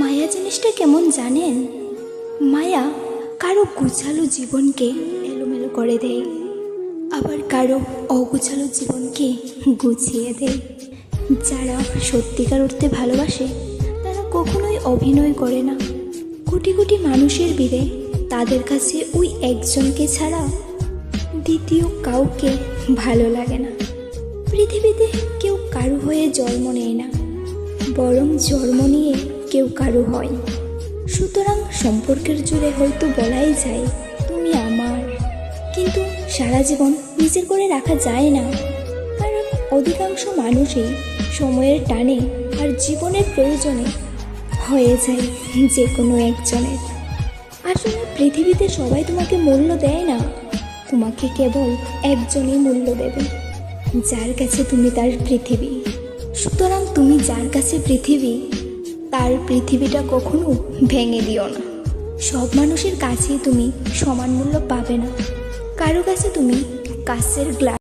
মায়া জিনিসটা কেমন জানেন? মায়া কারো গুছালো জীবনকে এলোমেলো করে দেয়, আবার কারো অগুছালো জীবনকে গুছিয়ে দেয়। যারা সত্যিকার অর্থে ভালোবাসে তারা কখনোই অভিনয় করে না। কোটি কোটি মানুষের ভিড়ে তাদের কাছে ওই একজনকে ছাড়া দ্বিতীয় কাউকে ভালো লাগে না। পৃথিবীতে কেউ কারো হয়ে জন্ম নেয় না, বরং জন্ম নিয়ে কেউ কারো হয়। সুতরাং সম্পর্কের জুড়ে হয়তো বলাই যায় তুমি আমার, কিন্তু সারা জীবন নিজের করে রাখা যায় না। কারণ অধিকাংশ মানুষই সময়ের টানে আর জীবনের প্রয়োজনে হয়ে যায় যে কোনো একজনের। আসলে পৃথিবীতে সবাই তোমাকে মূল্য দেয় না, তোমাকে কেবল একজনই মূল্য দেবে, যার কাছে তুমি তার পৃথিবী। সুতরাং তুমি যার কাছে পৃথিবী, তার পৃথিবীটা কখনো ভেঙে দিও না। সব মানুষের কাছেই তুমি সমান মূল্য পাবে না। কারো কাছে তুমি কাঁচের গ্লাস